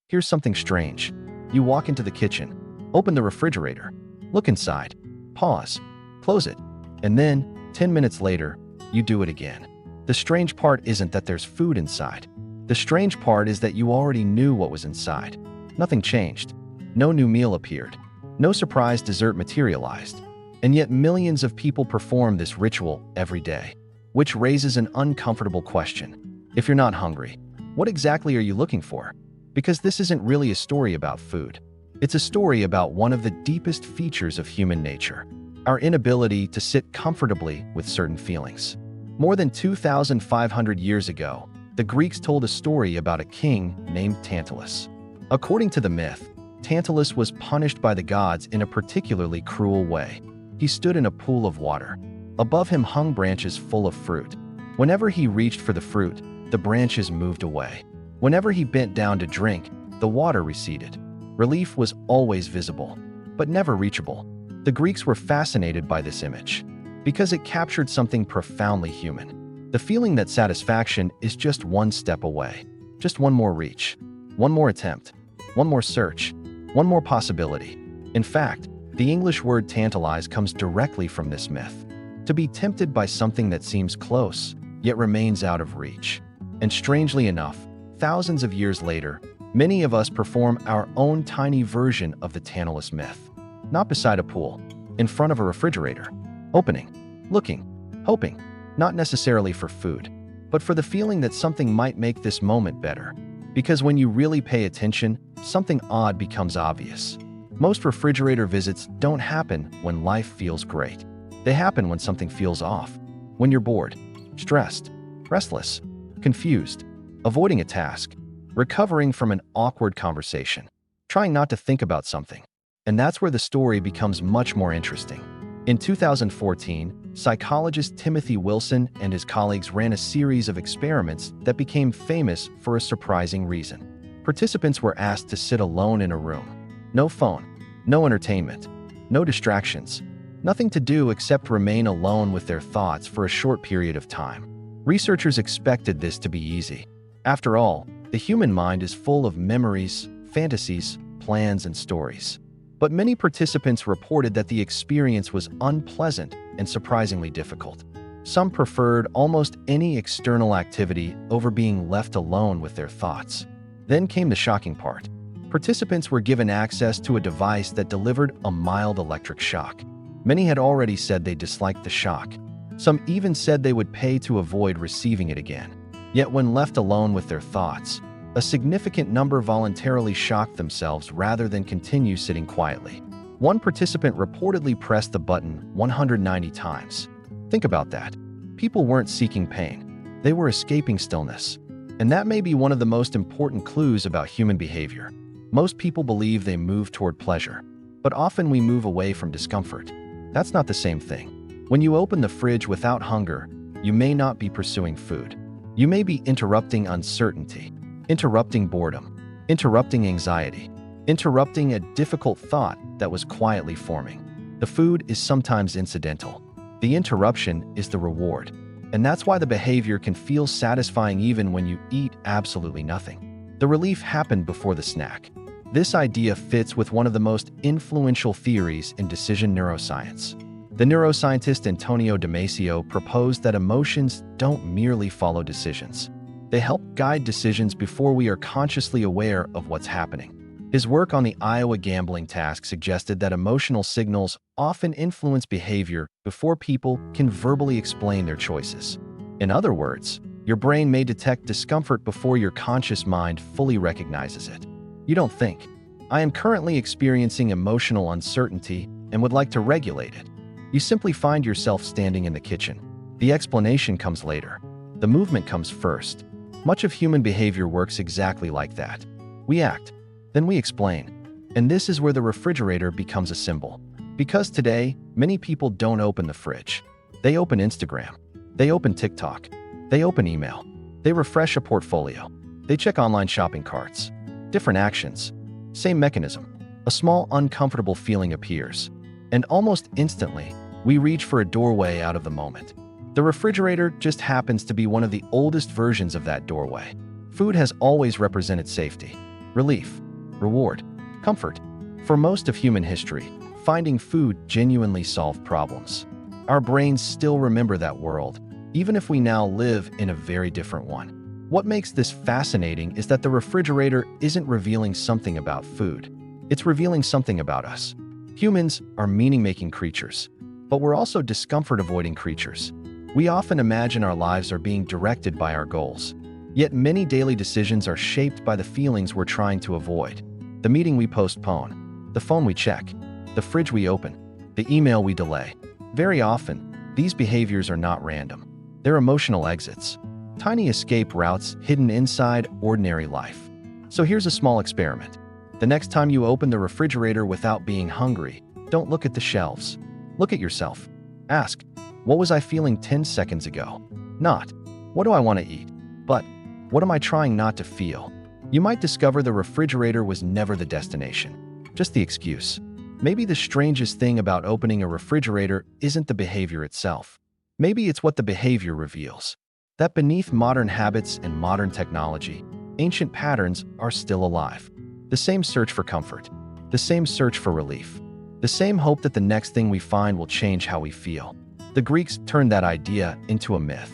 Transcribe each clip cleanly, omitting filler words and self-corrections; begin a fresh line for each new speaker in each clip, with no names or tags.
Here's something strange. You walk into the kitchen, open the refrigerator, look inside, pause, close it, and then, 10 minutes later, you do it again. The strange part isn't that there's food inside. The strange part is that you already knew what was inside. Nothing changed. No new meal appeared. No surprise dessert materialized. And yet millions of people perform this ritual every day, which raises an uncomfortable question. If you're not hungry, what exactly are you looking for? Because this isn't really a story about food. It's a story about one of the deepest features of human nature, our inability to sit comfortably with certain feelings. More than 2,500 years ago, the Greeks told a story about a king named Tantalus. According to the myth, Tantalus was punished by the gods in a particularly cruel way. He stood in a pool of water. Above him hung branches full of fruit. Whenever he reached for the fruit, the branches moved away. Whenever he bent down to drink, the water receded. Relief was always visible, but never reachable. The Greeks were fascinated by this image because it captured something profoundly human. The feeling that satisfaction is just one step away, just one more reach, one more attempt, one more search, one more possibility. In fact, the English word tantalize comes directly from this myth. To be tempted by something that seems close, yet remains out of reach. And strangely enough, thousands of years later, many of us perform our own tiny version of the Tantalus myth. Not beside a pool, in front of a refrigerator, opening, looking, hoping, not necessarily for food, but for the feeling that something might make this moment better. Because when you really pay attention, something odd becomes obvious. Most refrigerator visits don't happen when life feels great. They happen when something feels off. When you're bored, stressed, restless, confused, avoiding a task, recovering from an awkward conversation, trying not to think about something. And that's where the story becomes much more interesting. In 2014, psychologist Timothy Wilson and his colleagues ran a series of experiments that became famous for a surprising reason. Participants were asked to sit alone in a room. No phone, no entertainment, no distractions, nothing to do except remain alone with their thoughts for a short period of time. Researchers expected this to be easy. After all, the human mind is full of memories, fantasies, plans, and stories. But many participants reported that the experience was unpleasant and surprisingly difficult. Some preferred almost any external activity over being left alone with their thoughts. Then came the shocking part. Participants were given access to a device that delivered a mild electric shock. Many had already said they disliked the shock. Some even said they would pay to avoid receiving it again. Yet when left alone with their thoughts, a significant number voluntarily shocked themselves rather than continue sitting quietly. One participant reportedly pressed the button 190 times. Think about that. People weren't seeking pain. They were escaping stillness. And that may be one of the most important clues about human behavior. Most people believe they move toward pleasure, but often we move away from discomfort. That's not the same thing. When you open the fridge without hunger, you may not be pursuing food. You may be interrupting uncertainty, interrupting boredom, interrupting anxiety, interrupting a difficult thought that was quietly forming. The food is sometimes incidental. The interruption is the reward. And that's why the behavior can feel satisfying even when you eat absolutely nothing. The relief happened before the snack. This idea fits with one of the most influential theories in decision neuroscience. The neuroscientist Antonio Damasio proposed that emotions don't merely follow decisions. They help guide decisions before we are consciously aware of what's happening. His work on the Iowa gambling task suggested that emotional signals often influence behavior before people can verbally explain their choices. In other words, your brain may detect discomfort before your conscious mind fully recognizes it. You don't think, "I am currently experiencing emotional uncertainty and would like to regulate it." You simply find yourself standing in the kitchen. The explanation comes later. The movement comes first. Much of human behavior works exactly like that. We act, then we explain. And this is where the refrigerator becomes a symbol. Because today, many people don't open the fridge. They open Instagram. They open TikTok. They open email. They refresh a portfolio. They check online shopping carts. Different actions. Same mechanism. A small uncomfortable feeling appears. And almost instantly, we reach for a doorway out of the moment. The refrigerator just happens to be one of the oldest versions of that doorway. Food has always represented safety. relief, reward, comfort. For most of human history, finding food genuinely solved problems. Our brains still remember that world, even if we now live in a very different one. What makes this fascinating is that the refrigerator isn't revealing something about food. It's revealing something about us. Humans are meaning-making creatures, but we're also discomfort-avoiding creatures. We often imagine our lives are being directed by our goals. Yet many daily decisions are shaped by the feelings we're trying to avoid. The meeting we postpone, the phone we check, the fridge we open, the email we delay. Very often, these behaviors are not random. They're emotional exits, tiny escape routes hidden inside ordinary life. So here's a small experiment. The next time you open the refrigerator without being hungry, don't look at the shelves. Look at yourself. Ask, what was I feeling 10 seconds ago? Not, what do I want to eat? But, what am I trying not to feel? You might discover the refrigerator was never the destination, just the excuse. Maybe the strangest thing about opening a refrigerator isn't the behavior itself. Maybe it's what the behavior reveals. That beneath modern habits and modern technology, ancient patterns are still alive. The same search for comfort, the same search for relief, the same hope that the next thing we find will change how we feel. The Greeks turned that idea into a myth.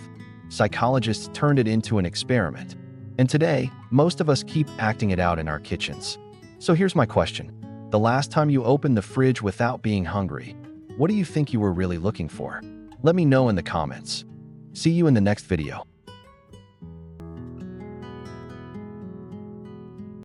Psychologists turned it into an experiment. And today, most of us keep acting it out in our kitchens. So here's my question. The last time you opened the fridge without being hungry, what do you think you were really looking for? Let me know in the comments. See you in the next video.